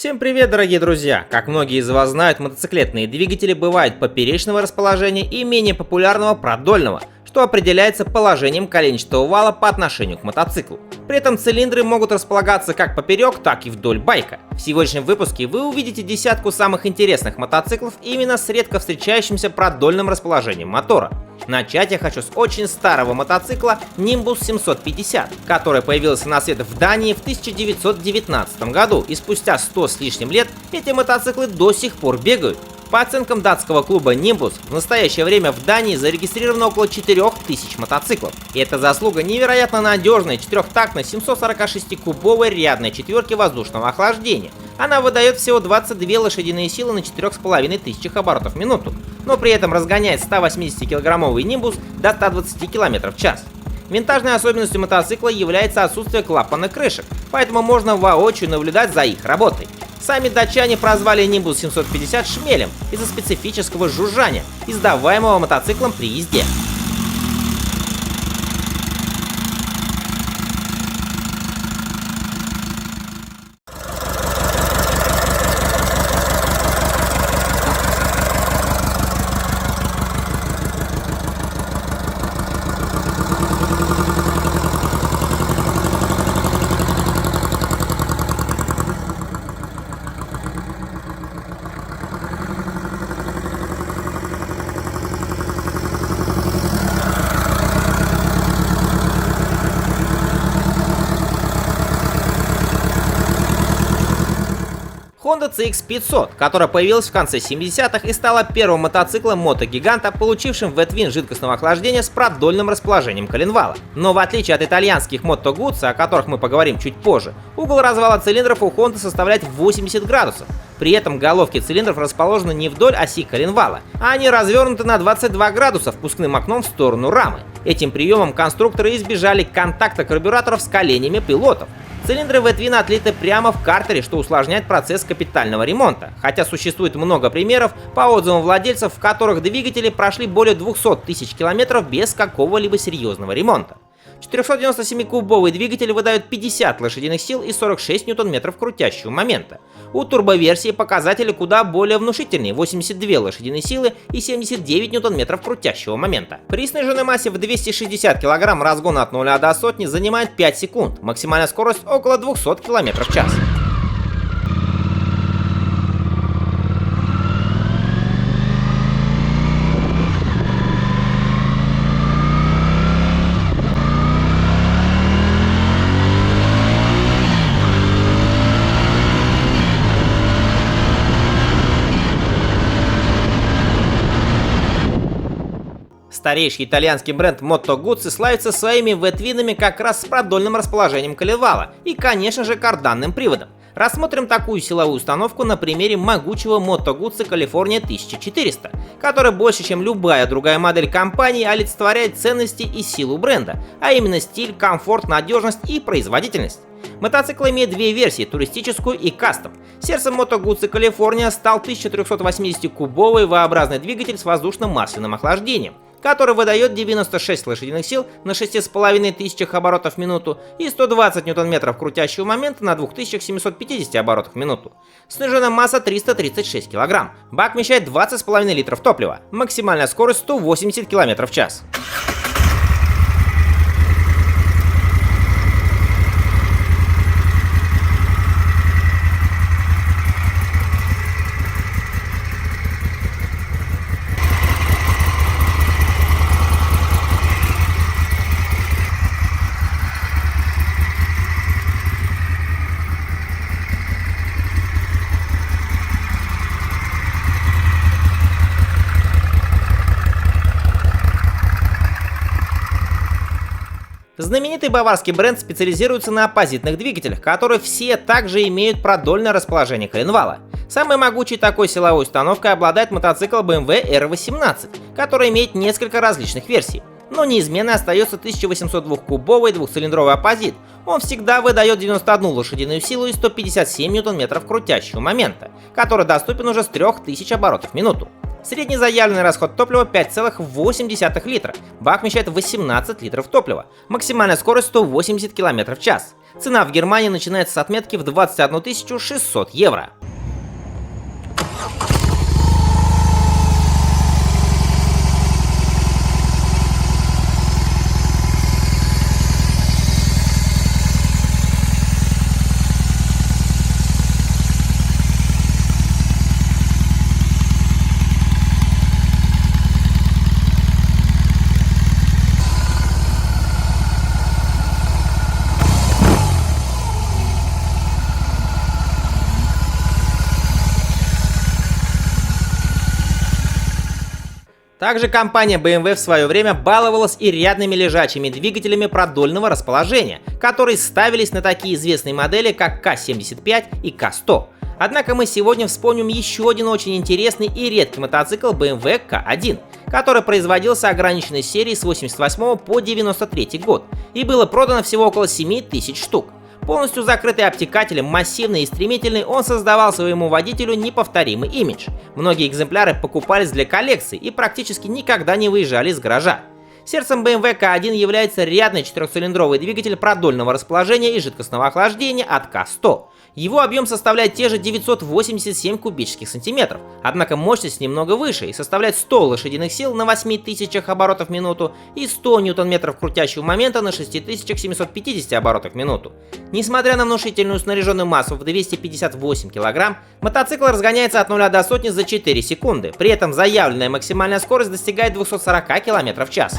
Всем привет, дорогие друзья! Как многие из вас знают, мотоциклетные двигатели бывают поперечного расположения и менее популярного продольного, что определяется положением коленчатого вала по отношению к мотоциклу. При этом цилиндры могут располагаться как поперек, так и вдоль байка. В сегодняшнем выпуске вы увидите десятку самых интересных мотоциклов именно с редко встречающимся продольным расположением мотора. Начать я хочу с очень старого мотоцикла Nimbus 750, который появился на свет в Дании в 1919 году, и спустя 100 с лишним лет эти мотоциклы до сих пор бегают. По оценкам датского клуба Nimbus, в настоящее время в Дании зарегистрировано около 4000 мотоциклов. И это заслуга невероятно надежной четырехтактной 746-кубовой рядной четверки воздушного охлаждения. Она выдает всего 22 лошадиные силы на 4500 оборотов в минуту, но при этом разгоняет 180-килограммовый Nimbus до 120 км в час. Винтажной особенностью мотоцикла является отсутствие клапанных крышек, поэтому можно воочию наблюдать за их работой. Сами датчане прозвали Nimbus 750 шмелем из-за специфического жужжания, издаваемого мотоциклом при езде. Honda CX-500, которая появилась в конце 70-х и стала первым мотоциклом мотогиганта, получившим V-Twin жидкостного охлаждения с продольным расположением коленвала. Но в отличие от итальянских Moto Guzzi, о которых мы поговорим чуть позже, угол развала цилиндров у Honda составляет 80 градусов. При этом головки цилиндров расположены не вдоль оси коленвала, а они развернуты на 22 градуса впускным окном в сторону рамы. Этим приемом конструкторы избежали контакта карбюраторов с коленями пилотов. Цилиндры V-Twin отлиты прямо в картере, что усложняет процесс капитального ремонта, хотя существует много примеров по отзывам владельцев, в которых двигатели прошли более 200 тысяч километров без какого-либо серьезного ремонта. 497-кубовый двигатель выдает 50 лошадиных сил и 46 ньютон-метров крутящего момента. У турбоверсии показатели куда более внушительные: 82 лошадиные силы и 79 ньютон-метров крутящего момента. При сниженной массе в 260 кг разгон от 0 до сотни занимает 5 секунд, максимальная скорость около 200 км в час. Старейший итальянский бренд Moto Guzzi славится своими V-твинами как раз с продольным расположением коленвала и, конечно же, карданным приводом. Рассмотрим такую силовую установку на примере могучего Moto Guzzi California 1400, который больше, чем любая другая модель компании, олицетворяет ценности и силу бренда, а именно стиль, комфорт, надежность и производительность. Мотоцикл имеет две версии – туристическую и кастом. Сердцем Moto Guzzi California стал 1380-кубовый V-образный двигатель с воздушным масляным охлаждением, который выдает 96 лошадиных сил на 6500 оборотов в минуту и 120 ньютон-метров крутящего момента на 2750 оборотах в минуту. Сниженная масса 336 кг. Бак вмещает 20,5 литров топлива. Максимальная скорость 180 км в час. Знаменитый баварский бренд специализируется на оппозитных двигателях, которые все также имеют продольное расположение коленвала. Самой могучей такой силовой установкой обладает мотоцикл BMW R18, который имеет несколько различных версий. Но неизменной остается 1802-кубовый двухцилиндровый оппозит. Он всегда выдает 91 лошадиную силу и 157 ньютон-метров крутящего момента, который доступен уже с 3000 оборотов в минуту. Средний заявленный расход топлива 5,8 литра. Бак вмещает 18 литров топлива. Максимальная скорость 180 км в час. Цена в Германии начинается с отметки в 21 600 евро. Также компания BMW в свое время баловалась и рядными лежачими двигателями продольного расположения, которые ставились на такие известные модели, как К-75 и К-100. Однако мы сегодня вспомним еще один очень интересный и редкий мотоцикл BMW К1, который производился ограниченной серией с 88 по 93 год и было продано всего около 7000 штук. Полностью закрытый обтекателем, массивный и стремительный, он создавал своему водителю неповторимый имидж. Многие экземпляры покупались для коллекции и практически никогда не выезжали из гаража. Сердцем BMW К1 является рядный четырехцилиндровый двигатель продольного расположения и жидкостного охлаждения от К100. Его объем составляет те же 987 кубических сантиметров, однако мощность немного выше и составляет 100 лошадиных сил на 8000 оборотов в минуту и 100 ньютон-метров крутящего момента на 6750 оборотах в минуту. Несмотря на внушительную снаряженную массу в 258 кг, мотоцикл разгоняется от 0 до сотни за 4 секунды, при этом заявленная максимальная скорость достигает 240 км в час.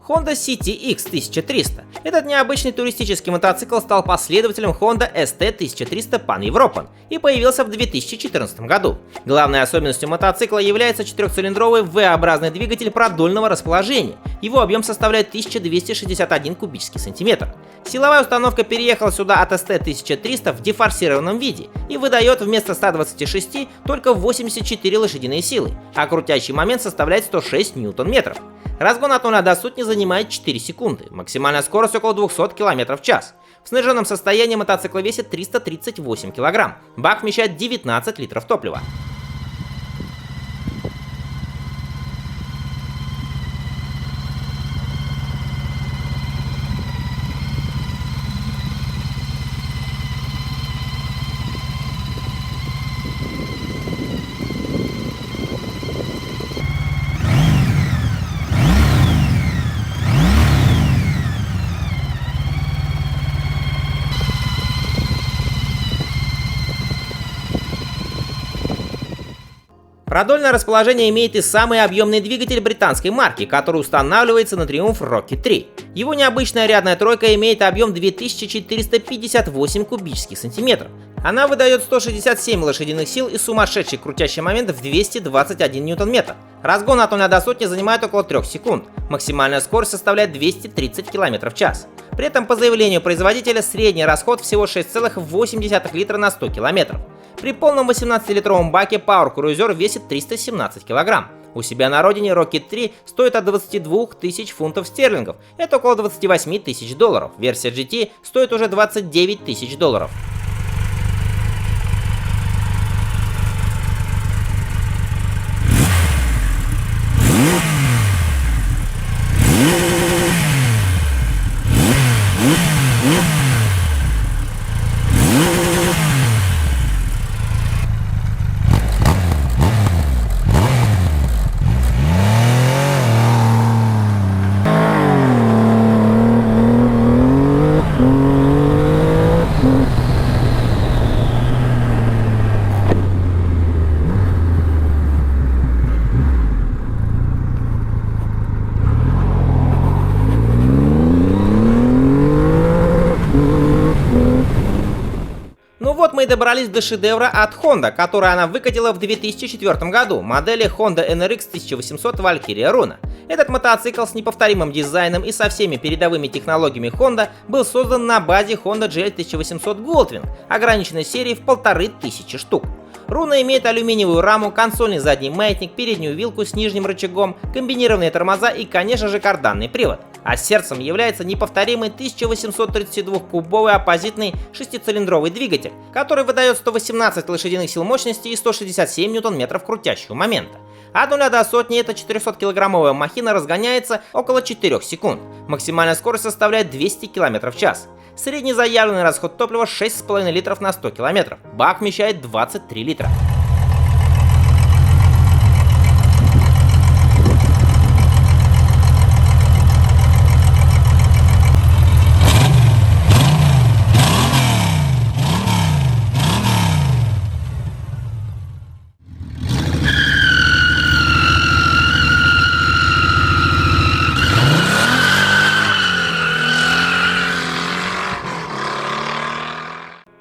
Honda City X1300. Этот необычный туристический мотоцикл стал последователем Honda ST1300 Pan-European и появился в 2014 году. Главной особенностью мотоцикла является четырехцилиндровый V-образный двигатель продольного расположения. Его объем составляет 1261 кубический сантиметр. Силовая установка переехала сюда от ST1300 в дефорсированном виде и выдает вместо 126 только 84 лошадиные силы, а крутящий момент составляет 106 ньютон-метров. Разгон от 0 до сотни занимает 4 секунды, максимальная скорость около 200 км в час. В снаряженном состоянии мотоцикл весит 338 кг, бак вмещает 19 литров топлива. Продольное расположение имеет и самый объемный двигатель британской марки, который устанавливается на Triumph Rocket 3. Его необычная рядная тройка имеет объем 2458 кубических сантиметров. Она выдает 167 лошадиных сил и сумасшедший крутящий момент в 221 ньютон-метр. Разгон от 0 до сотни занимает около 3 секунд. Максимальная скорость составляет 230 км в час. При этом по заявлению производителя средний расход всего 6,8 литра на 100 км. При полном 18-литровом баке Power Cruiser весит 317 кг. У себя на родине Rocket 3 стоит от 22 тысяч фунтов стерлингов, это около 28 тысяч долларов. Версия GT стоит уже 29 тысяч долларов. Вот мы и добрались до шедевра от Honda, который она выкатила в 2004 году, модели Honda NRX 1800 Valkyria Runa. Этот мотоцикл с неповторимым дизайном и со всеми передовыми технологиями Honda был создан на базе Honda GL 1800 Goldwing, ограниченной серии в 1500 штук. Руна имеет алюминиевую раму, консольный задний маятник, переднюю вилку с нижним рычагом, комбинированные тормоза и, конечно же, карданный привод. А сердцем является неповторимый 1832-кубовый оппозитный шестицилиндровый двигатель, который выдает 118 лошадиных сил мощности и 167 ньютон-метров крутящего момента. От 0 до сотни эта 400-килограммовая махина разгоняется около 4 секунд. Максимальная скорость составляет 200 км в час. Средний заявленный расход топлива 6,5 литров на 100 км. Бак вмещает 23 литра.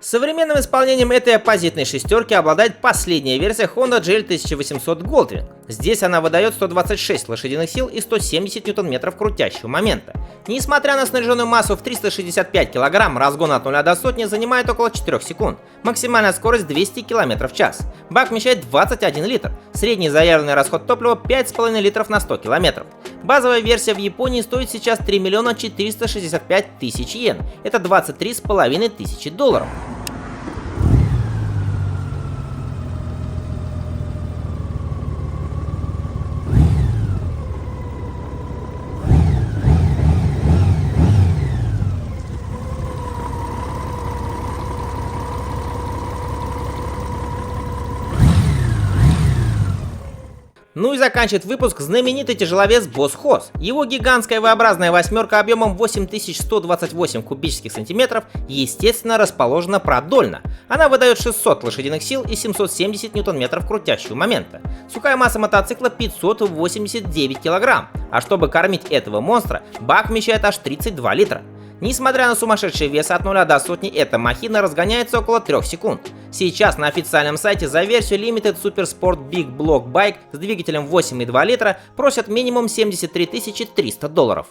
Современным исполнением этой оппозитной шестерки обладает последняя версия Honda GL 1800 Goldwing. Здесь она выдает 126 лошадиных сил и 170 ньютон-метров крутящего момента. Несмотря на снаряженную массу в 365 кг, разгон от 0 до сотни занимает около 4 секунд. Максимальная скорость 200 км в час. Бак вмещает 21 литр. Средний заявленный расход топлива 5,5 литров на 100 км. Базовая версия в Японии стоит сейчас 3 465 000 йен. Это 23,5 тысячи долларов. Ну и заканчивает выпуск знаменитый тяжеловес Boss Hoss. Его гигантская V-образная восьмерка объемом 8128 кубических сантиметров естественно расположена продольно. Она выдает 600 лошадиных сил и 770 ньютон-метров крутящего момента. Сухая масса мотоцикла 589 кг, а чтобы кормить этого монстра, бак вмещает аж 32 литра. Несмотря на сумасшедший вес от 0 до сотни, эта махина разгоняется около 3 секунд. Сейчас на официальном сайте за версию Limited Super Sport Big Block Bike с двигателем 8,2 литра просят минимум 73 300 долларов.